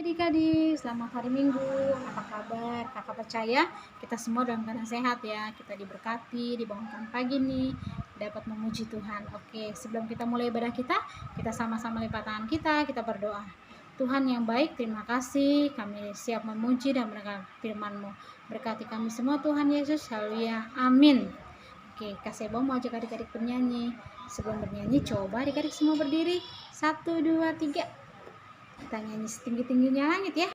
Adik-adik, selamat hari Minggu. Apa kabar? Kakak percaya kita semua dalam keadaan sehat ya. Kita diberkati, dibangunkan pagi nih, dapat memuji Tuhan. Oke, sebelum kita mulai ibadah kita sama-sama lipat tangan kita berdoa. Tuhan yang baik, terima kasih. Kami siap memuji dan mendengar firman-Mu. Berkati kami semua Tuhan Yesus. Haleluya. Amin. Oke, Kak Seba mau ajak adik-adik bernyanyi. Sebelum bernyanyi, coba adik-adik semua berdiri. 1, 2, 3. Kita nyanyi setinggi-tingginya langit ya.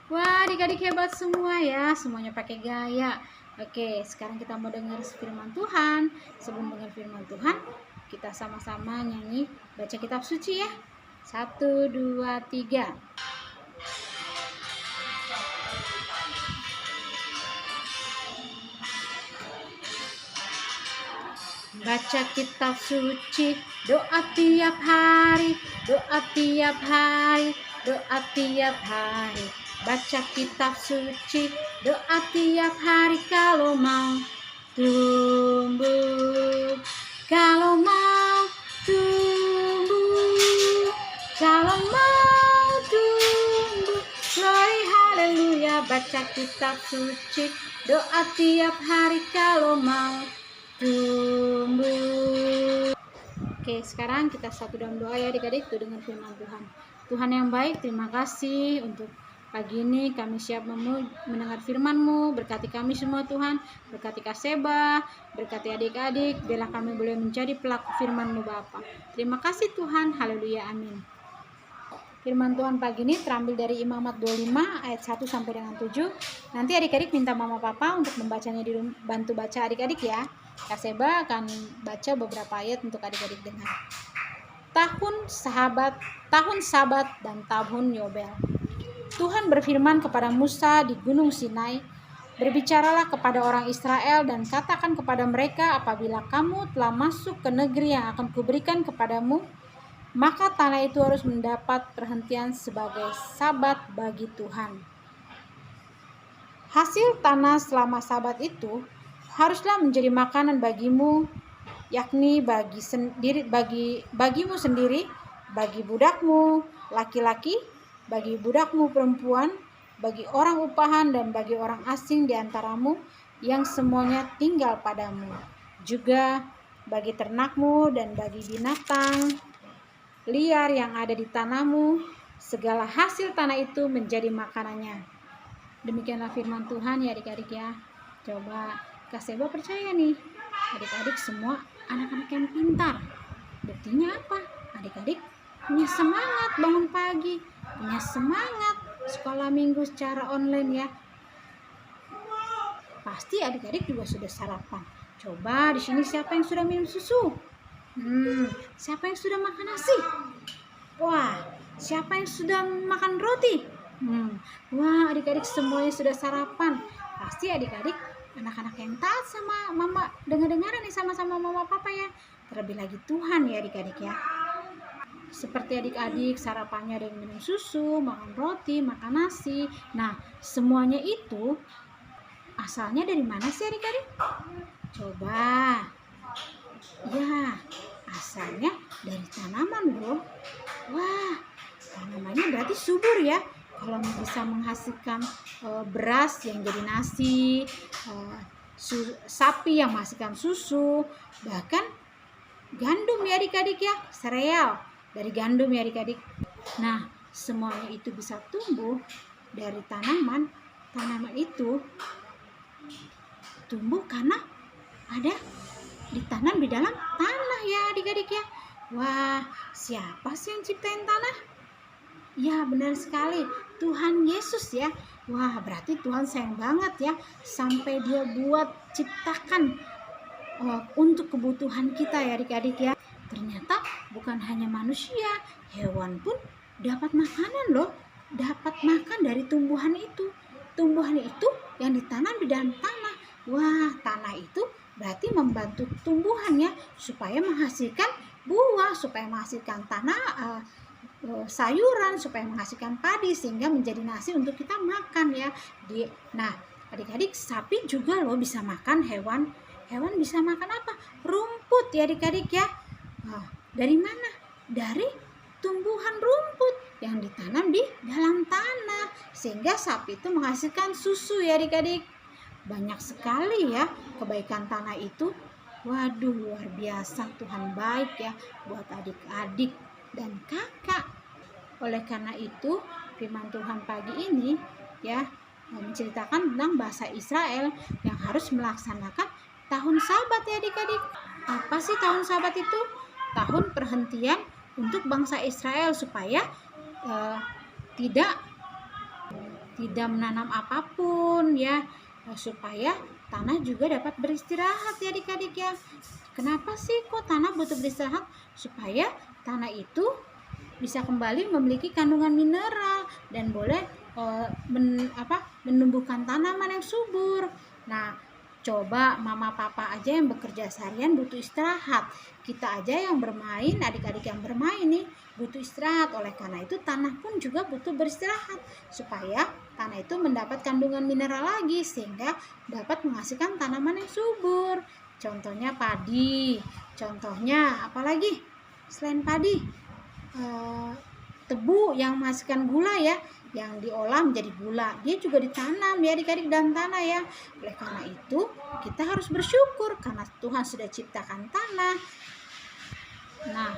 Wah, adik-adik hebat semua ya, semuanya pakai gaya. Oke, sekarang kita mau dengar firman Tuhan. Sebelum dengar firman Tuhan, kita sama-sama nyanyi baca kitab suci ya. 1, 2, 3. Baca kitab suci, doa tiap hari, doa tiap hari, doa tiap hari. Baca kitab suci, doa tiap hari kalau mau tumbuh, kalau mau tumbuh, kalau mau tumbuh. Glory haleluya. Baca kitab suci, doa tiap hari kalau mau tumbuh. Oke, sekarang kita satu dalam doa ya adik-adik, tuh dengan firman Tuhan. Tuhan yang baik, terima kasih untuk pagi ini kami siap mendengar firman-Mu. Berkati kami semua Tuhan, berkati Kak Seba, berkati adik-adik, biarlah kami boleh menjadi pelaku firman-Mu Bapa. Terima kasih Tuhan, haleluya, amin. Firman Tuhan pagi ini terambil dari Imamat 25 ayat 1 sampai dengan 7. Nanti adik-adik minta mama papa untuk membacanya, bantu baca adik-adik ya. Kak Seba akan baca beberapa ayat untuk adik-adik dengar. Tahun Sabat dan tahun Yobel. Tuhan berfirman kepada Musa di Gunung Sinai, Berbicaralah kepada orang Israel dan katakan kepada mereka, apabila kamu telah masuk ke negeri yang akan kuberikan kepadamu, maka tanah itu harus mendapat perhentian sebagai sabat bagi Tuhan. Hasil tanah selama sabat itu haruslah menjadi makanan bagimu, yakni bagimu sendiri, bagi budakmu laki-laki, bagi budakmu perempuan, bagi orang upahan dan bagi orang asing di antaramu yang semuanya tinggal padamu, juga bagi ternakmu dan bagi binatang liar yang ada di tanahmu, segala hasil tanah itu menjadi makanannya. Demikianlah firman Tuhan ya adik-adik ya. Coba Kak Seba percaya nih, adik-adik semua anak-anak yang pintar. Buktinya apa? Adik-adik punya semangat bangun pagi, punya semangat sekolah minggu secara online ya. Pasti adik-adik juga sudah sarapan. Coba di sini siapa yang sudah minum susu? Siapa yang sudah makan nasi? Wah, siapa yang sudah makan roti? Wah, adik-adik semuanya sudah sarapan. Pasti adik-adik anak-anak yang taat sama mama, dengar-dengaran nih sama-sama mama papa ya. Terlebih lagi Tuhan ya adik-adik ya. Seperti adik-adik sarapannya ada yang minum susu, makan roti, makan nasi. Nah, semuanya itu asalnya dari mana sih adik-adik? Coba. Ya, asalnya dari tanaman loh. Wah, tanamannya berarti subur ya. Kalau bisa menghasilkan beras yang jadi nasi, sapi yang menghasilkan susu, bahkan gandum ya adik-adik ya, sereal dari gandum ya adik-adik. Nah, semuanya itu bisa tumbuh dari tanaman. Tanaman itu tumbuh karena ada ditanam di dalam tanah ya adik-adik ya. Wah, siapa sih yang ciptain tanah? Ya, benar sekali, Tuhan Yesus ya. Wah, berarti Tuhan sayang banget ya, sampai dia buat ciptakan untuk kebutuhan kita ya adik-adik ya. Ternyata bukan hanya manusia, hewan pun dapat makanan loh, dapat makan dari tumbuhan itu. Tumbuhan itu yang ditanam di dalam tanah. Wah, tanah itu berarti membantu tumbuhannya supaya menghasilkan buah, supaya menghasilkan sayuran, supaya menghasilkan padi sehingga menjadi nasi untuk kita makan ya. Nah, adik-adik, sapi juga loh bisa makan hewan. Hewan bisa makan apa? Rumput ya adik-adik ya. Dari mana? Dari tumbuhan rumput yang ditanam di dalam tanah, sehingga sapi itu menghasilkan susu ya adik-adik. Banyak sekali ya kebaikan tanah itu. Waduh, luar biasa, Tuhan baik ya buat adik-adik dan kakak. Oleh karena itu firman Tuhan pagi ini ya menceritakan tentang bangsa Israel yang harus melaksanakan tahun Sabat ya adik-adik. Apa sih tahun Sabat itu? Tahun perhentian untuk bangsa Israel supaya tidak menanam apapun ya, supaya tanah juga dapat beristirahat ya adik-adik ya. Kenapa sih kok tanah butuh beristirahat? Supaya tanah itu bisa kembali memiliki kandungan mineral dan boleh menumbuhkan tanaman yang subur. Nah, coba mama papa aja yang bekerja seharian butuh istirahat. Kita aja yang bermain, adik-adik yang bermain nih butuh istirahat. Oleh karena itu tanah pun juga butuh beristirahat supaya tanah itu mendapat kandungan mineral lagi sehingga dapat menghasilkan tanaman yang subur. Contohnya padi. Contohnya apalagi selain padi? Tebu yang menghasilkan gula ya, yang diolah menjadi gula, dia juga ditanam ya adik-adik dalam tanah ya. Oleh karena itu kita harus bersyukur karena Tuhan sudah ciptakan tanah. Nah,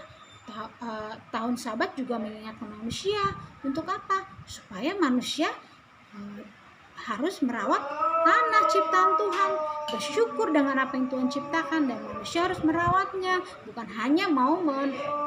tahun Sabat juga mengingatkan manusia untuk apa? Supaya manusia harus merawat tanah ciptaan Tuhan, bersyukur dengan apa yang Tuhan ciptakan, dan manusia harus merawatnya, bukan hanya mau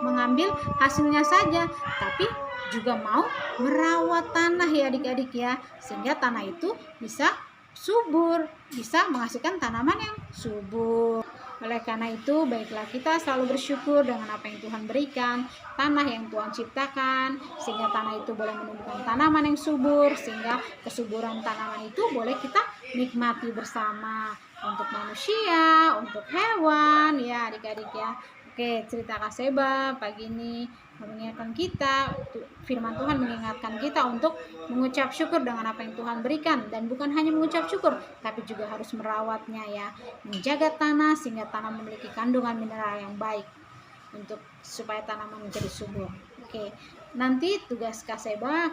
mengambil hasilnya saja, tapi juga mau merawat tanah ya adik-adik ya, sehingga tanah itu bisa subur, bisa menghasilkan tanaman yang subur. Oleh karena itu, baiklah kita selalu bersyukur dengan apa yang Tuhan berikan, tanah yang Tuhan ciptakan, sehingga tanah itu boleh menumbuhkan tanaman yang subur, sehingga kesuburan tanaman itu boleh kita nikmati bersama, untuk manusia, untuk hewan, ya adik-adik ya. Oke, cerita Kak Seba pagi ini mengingatkan kita, firman Tuhan mengingatkan kita untuk mengucap syukur dengan apa yang Tuhan berikan, dan bukan hanya mengucap syukur, tapi juga harus merawatnya ya, menjaga tanah sehingga tanah memiliki kandungan mineral yang baik untuk supaya tanaman menjadi subur. Oke, nanti tugas Kak Seba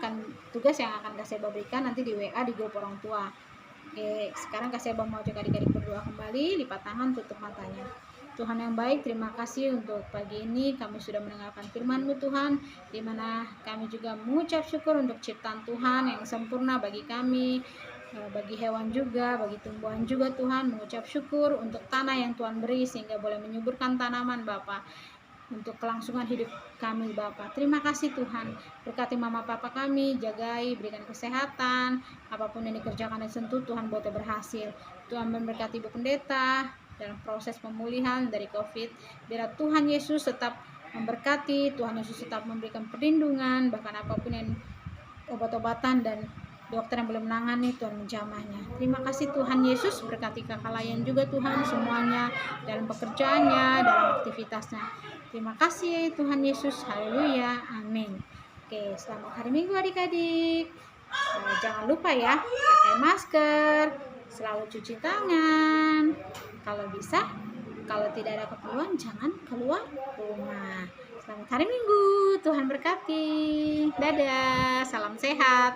tugas yang akan Kak Seba berikan nanti di WA di grup orang tua. Oke, sekarang Kak Seba mau ajak adik-adik berdoa kembali, lipat tangan, tutup matanya. Tuhan yang baik, terima kasih untuk pagi ini kami sudah mendengarkan firman-Mu Tuhan, di mana kami juga mengucap syukur untuk ciptaan Tuhan yang sempurna bagi kami, bagi hewan juga, bagi tumbuhan juga Tuhan, mengucap syukur untuk tanah yang Tuhan beri sehingga boleh menyuburkan tanaman Bapa, untuk kelangsungan hidup kami Bapa. Terima kasih Tuhan, berkati mama papa kami, jagai, berikan kesehatan, apapun yang dikerjakan dan sentuh Tuhan buatnya berhasil. Tuhan memberkati Ibu Pendeta dalam proses pemulihan dari COVID. Biar Tuhan Yesus tetap memberkati, Tuhan Yesus tetap memberikan perlindungan, bahkan apapun yang obat-obatan dan dokter yang boleh menangani, Tuhan menjamahnya. Terima kasih Tuhan Yesus, berkati kakak layan juga Tuhan semuanya dalam pekerjaannya, dalam aktivitasnya. Terima kasih Tuhan Yesus, haleluya, amin. Oke, selamat hari Minggu adik-adik. Jangan lupa ya, pakai masker, selalu cuci tangan. Kalau bisa, kalau tidak ada keperluan, jangan keluar rumah. Selamat hari Minggu, Tuhan berkati. Dadah, salam sehat.